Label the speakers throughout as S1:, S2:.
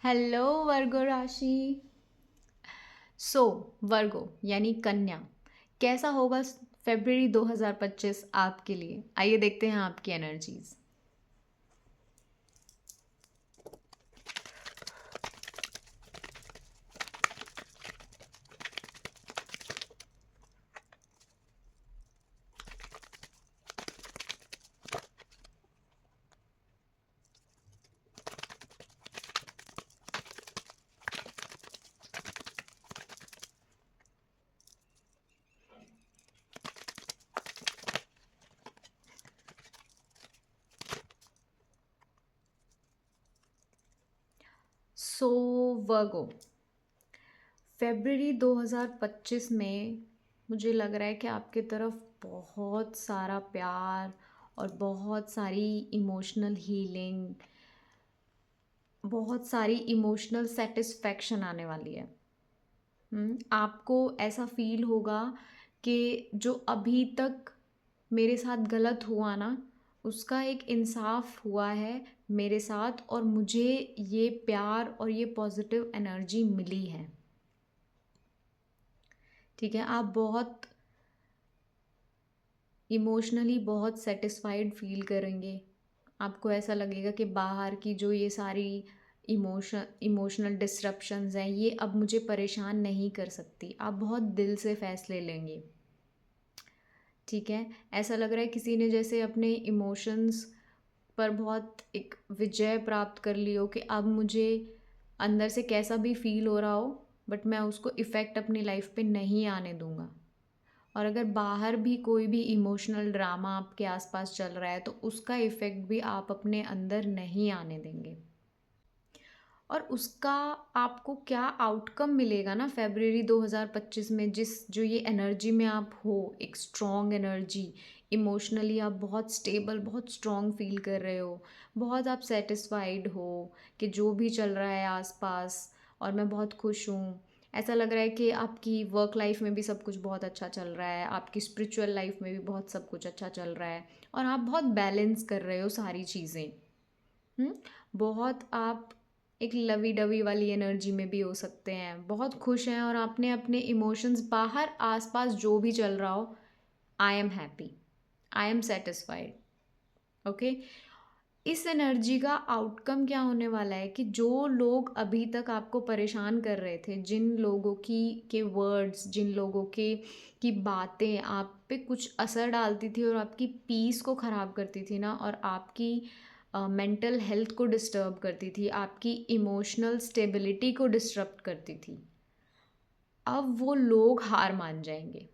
S1: Hello वर्गो राशि। सो वर्गो यानी कन्या, कैसा होगा फरवरी 2025 आपके लिए? आइए देखते हैं आपकी एनर्जीज। सो वर्गो, फरवरी 2025 में मुझे लग रहा है कि आपके तरफ बहुत सारा प्यार और बहुत सारी इमोशनल हीलिंग, बहुत सारी इमोशनल सेटिस्फैक्शन आने वाली है। आपको ऐसा फील होगा कि जो अभी तक मेरे साथ गलत हुआ ना, उसका एक इंसाफ हुआ है मेरे साथ, और मुझे ये प्यार और ये पॉजिटिव एनर्जी मिली है। ठीक है, आप बहुत इमोशनली बहुत सेटिस्फाइड फील करेंगे। आपको ऐसा लगेगा कि बाहर की जो ये सारी इमोशनल डिस्ट्रप्शंस हैं, ये अब मुझे परेशान नहीं कर सकती। आप बहुत दिल से फैसले लेंगे। ठीक है, ऐसा लग रहा है किसी ने जैसे अपने इमोशंस पर बहुत एक विजय प्राप्त कर ली हो, कि अब मुझे अंदर से कैसा भी फील हो रहा हो, बट मैं उसको इफ़ेक्ट अपनी लाइफ पे नहीं आने दूंगा। और अगर बाहर भी कोई भी इमोशनल ड्रामा आपके आसपास चल रहा है, तो उसका इफ़ेक्ट भी आप अपने अंदर नहीं आने देंगे। और उसका आपको क्या आउटकम मिलेगा ना फरवरी 2025 में, जिस जो ये एनर्जी में आप हो, एक स्ट्रॉन्ग एनर्जी, इमोशनली आप बहुत स्टेबल, बहुत स्ट्रॉन्ग फील कर रहे हो, बहुत आप सेटिस्फाइड हो कि जो भी चल रहा है आसपास, और मैं बहुत खुश हूँ। ऐसा लग रहा है कि आपकी वर्क लाइफ में भी सब कुछ बहुत अच्छा चल रहा है, आपकी स्पिरिचुअल लाइफ में भी बहुत सब कुछ अच्छा चल रहा है, और आप बहुत बैलेंस कर रहे हो सारी चीज़ें। बहुत आप एक लवी डवी वाली एनर्जी में भी हो सकते हैं, बहुत खुश हैं, और आपने अपने इमोशंस बाहर आसपास जो भी चल रहा हो, I am happy, I am satisfied. Okay, इस एनर्जी का आउटकम क्या होने वाला है कि जो लोग अभी तक आपको परेशान कर रहे थे, जिन लोगों की के वर्ड्स, जिन लोगों के की बातें आप पे कुछ असर डालती थी और आपकी पीस को ख़राब करती थी ना, और आपकी मेंटल हेल्थ को डिस्टर्ब करती थी, आपकी इमोशनल स्टेबिलिटी को डिस्टर्ब करती थी, अब वो लोग हार मान जाएंगे।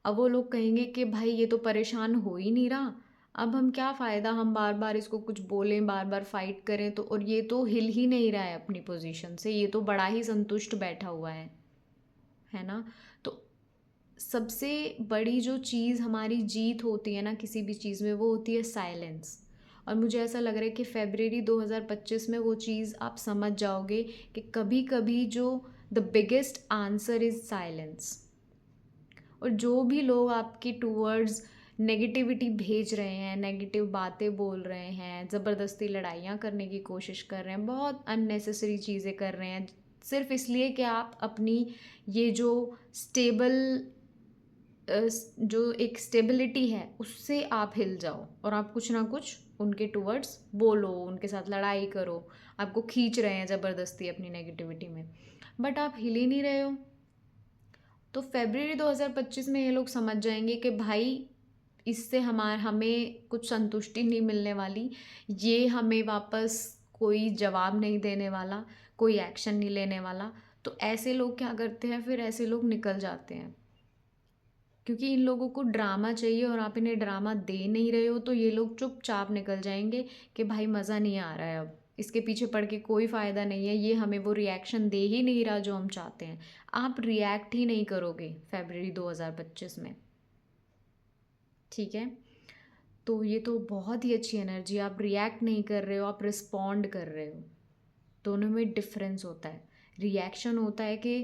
S1: अब वो लोग कहेंगे कि भाई ये तो परेशान हो ही नहीं रहा, अब हम क्या फ़ायदा, हम बार बार इसको कुछ बोलें, बार बार फाइट करें, तो और ये तो हिल ही नहीं रहा है अपनी पोजीशन से, ये तो बड़ा ही संतुष्ट बैठा हुआ है ना। तो सबसे बड़ी जो चीज़ हमारी जीत होती है ना किसी भी चीज़ में, वो होती है साइलेंस। और मुझे ऐसा लग रहा है कि फरवरी 2025 में वो चीज़ आप समझ जाओगे कि कभी कभी जो the biggest answer is silence. और जो भी लोग आपके टूवर्ड्स नेगेटिविटी भेज रहे हैं, नेगेटिव बातें बोल रहे हैं, ज़बरदस्ती लड़ाइयाँ करने की कोशिश कर रहे हैं, बहुत अननेसेसरी चीज़ें कर रहे हैं, सिर्फ इसलिए कि आप अपनी ये जो स्टेबल जो एक स्टेबिलिटी है उससे आप हिल जाओ, और आप कुछ ना कुछ उनके टूवर्ड्स बोलो, उनके साथ लड़ाई करो, आपको खींच रहे हैं ज़बरदस्ती अपनी नेगेटिविटी में, बट आप हिल ही नहीं रहे हो। तो फरवरी 2025 में ये लोग समझ जाएंगे कि भाई इससे हमें कुछ संतुष्टि नहीं मिलने वाली, ये हमें वापस कोई जवाब नहीं देने वाला, कोई एक्शन नहीं लेने वाला। तो ऐसे लोग क्या करते हैं, फिर ऐसे लोग निकल जाते हैं, क्योंकि इन लोगों को ड्रामा चाहिए और आप इन्हें ड्रामा दे नहीं रहे हो, तो ये लोग चुपचाप निकल जाएंगे कि भाई मज़ा नहीं आ रहा है, अब इसके पीछे पड़ के कोई फ़ायदा नहीं है, ये हमें वो रिएक्शन दे ही नहीं रहा जो हम चाहते हैं। आप रिएक्ट ही नहीं करोगे फरवरी 2025 में। ठीक है, तो ये तो बहुत ही अच्छी एनर्जी, आप रिएक्ट नहीं कर रहे हो, आप रिस्पॉन्ड कर रहे हो। दोनों में डिफरेंस होता है। रिएक्शन होता है कि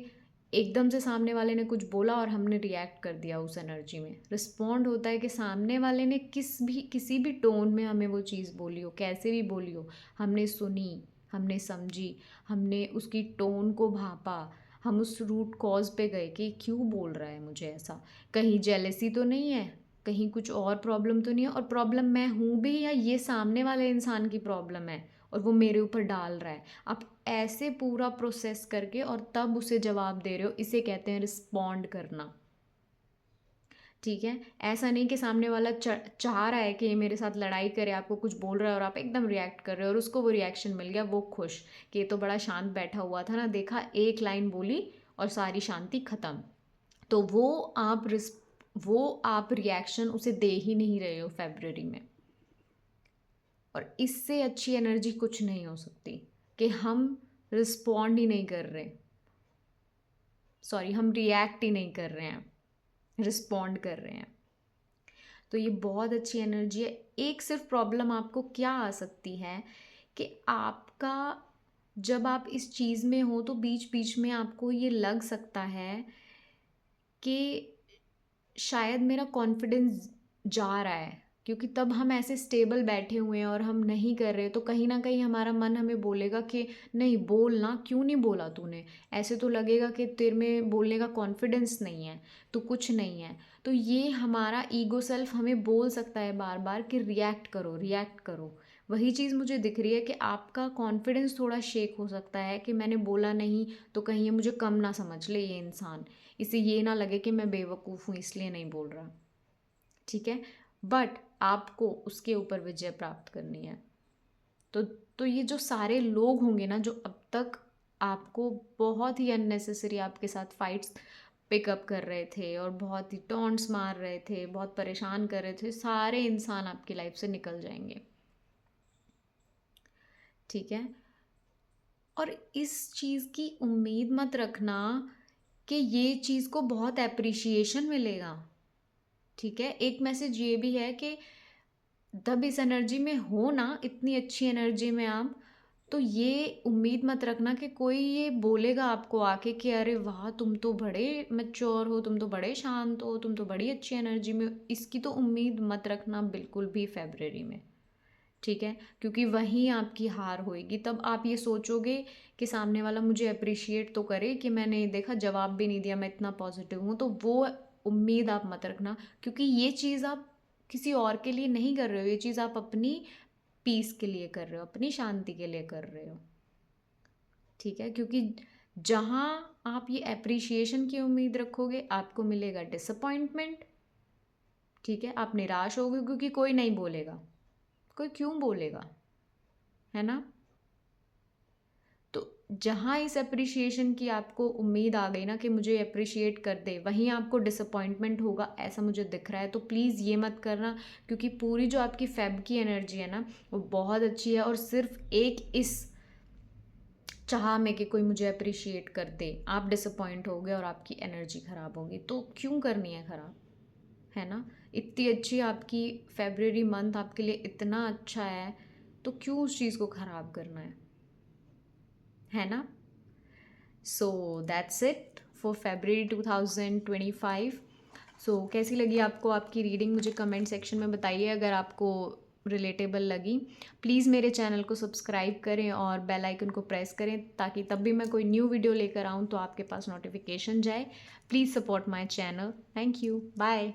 S1: एकदम से सामने वाले ने कुछ बोला और हमने रिएक्ट कर दिया उस एनर्जी में। रिस्पॉन्ड होता है कि सामने वाले ने किसी भी टोन में हमें वो चीज़ बोली हो, कैसे भी बोली हो, हमने सुनी, हमने समझी, हमने उसकी टोन को भापा, हम उस रूट कॉज पे गए कि क्यों बोल रहा है मुझे ऐसा, कहीं जेलेसी तो नहीं है, कहीं कुछ और प्रॉब्लम तो नहीं है, और प्रॉब्लम मैं हूँ भी या ये सामने वाले इंसान की प्रॉब्लम है और वो मेरे ऊपर डाल रहा है। आप ऐसे पूरा प्रोसेस करके और तब उसे जवाब दे रहे हो, इसे कहते हैं रिस्पॉन्ड करना। ठीक है, ऐसा नहीं कि सामने वाला चाह रहा है कि ये मेरे साथ लड़ाई करे, आपको कुछ बोल रहा है और आप एकदम रिएक्ट कर रहे हो और उसको वो रिएक्शन मिल गया, वो खुश कि ये तो बड़ा शांत बैठा हुआ था ना, देखा एक लाइन बोली और सारी शांति खत्म। तो वो आप रिएक्शन उसे दे ही नहीं रहे हो फेब्रुअरी में। और इससे अच्छी एनर्जी कुछ नहीं हो सकती कि हम रिस्पॉन्ड ही नहीं कर रहे, सॉरी, हम रिएक्ट ही नहीं कर रहे हैं, रिस्पॉन्ड कर रहे हैं। तो ये बहुत अच्छी एनर्जी है। एक सिर्फ प्रॉब्लम आपको क्या आ सकती है कि आपका, जब आप इस चीज़ में हो तो बीच बीच में आपको ये लग सकता है कि शायद मेरा कॉन्फिडेंस जा रहा है, क्योंकि तब हम ऐसे स्टेबल बैठे हुए हैं और हम नहीं कर रहे, तो कहीं ना कहीं हमारा मन हमें बोलेगा कि नहीं बोलना, क्यों नहीं बोला तूने, ऐसे तो लगेगा कि तेरे में बोलने का कॉन्फिडेंस नहीं है, तो कुछ नहीं है। तो ये हमारा ईगो सेल्फ हमें बोल सकता है बार बार कि रिएक्ट करो, रिएक्ट करो। वही चीज़ मुझे दिख रही है कि आपका कॉन्फिडेंस थोड़ा शेक हो सकता है कि मैंने बोला नहीं तो कहीं ये मुझे कम ना समझ ले ये इंसान, इसे ये ना लगे कि मैं बेवकूफ़ हूँ इसलिए नहीं बोल रहा। ठीक है, बट आपको उसके ऊपर विजय प्राप्त करनी है। तो तो ये जो सारे लोग होंगे ना जो अब तक आपको बहुत ही अननेसेसरी आपके साथ फाइट्स पिकअप कर रहे थे और बहुत ही टॉन्ट्स मार रहे थे, बहुत परेशान कर रहे थे, सारे इंसान आपकी लाइफ से निकल जाएंगे। ठीक है, और इस चीज़ की उम्मीद मत रखना कि ये चीज़ को बहुत एप्रिशिएशन मिलेगा। ठीक है, एक मैसेज ये भी है कि तब इस एनर्जी में हो ना, इतनी अच्छी एनर्जी में आप, तो ये उम्मीद मत रखना कि कोई ये बोलेगा आपको आके कि अरे वाह तुम तो बड़े मैच्योर हो, तुम तो बड़े शांत हो, तुम तो बड़ी अच्छी एनर्जी में हो। इसकी तो उम्मीद मत रखना बिल्कुल भी फेब्रुअरी में। ठीक है, क्योंकि वहीं आपकी हार होएगी। तब आप ये सोचोगे कि सामने वाला मुझे अप्रिशिएट तो करे कि मैंने देखा जवाब भी नहीं दिया, मैं इतना पॉजिटिव हूँ, तो वो उम्मीद आप मत रखना, क्योंकि ये चीज़ आप किसी और के लिए नहीं कर रहे हो, ये चीज़ आप अपनी पीस के लिए कर रहे हो, अपनी शांति के लिए कर रहे हो। ठीक है, क्योंकि जहाँ आप ये अप्रिशिएशन की उम्मीद रखोगे आपको मिलेगा डिसअपॉइंटमेंट। ठीक है, आप निराश होगे क्योंकि कोई नहीं बोलेगा, कोई क्यों बोलेगा, है ना। तो जहाँ इस अप्रिशिएशन की आपको उम्मीद आ गई ना कि मुझे अप्रिशिएट कर दे, वहीं आपको डिसअपॉइंटमेंट होगा, ऐसा मुझे दिख रहा है। तो प्लीज़ ये मत करना, क्योंकि पूरी जो आपकी फेब की एनर्जी है ना वो बहुत अच्छी है, और सिर्फ एक इस चाह में कि कोई मुझे अप्रिशिएट कर दे आप डिसअपॉइंट होगे और आपकी एनर्जी ख़राब होगी। तो क्यों करनी है ख़राब, है ना। इतनी अच्छी आपकी फेब्रुअरी मंथ आपके लिए इतना अच्छा है, तो क्यों उस चीज़ को ख़राब करना है ना। So that's it for February 2025। सो कैसी लगी आपको आपकी रीडिंग, मुझे कमेंट सेक्शन में बताइए। अगर आपको रिलेटेबल लगी प्लीज़ मेरे चैनल को सब्सक्राइब करें और बेल आइकन को प्रेस करें, ताकि तब भी मैं कोई न्यू वीडियो लेकर आऊँ तो आपके पास नोटिफिकेशन जाए। Please support my channel. Thank you, bye.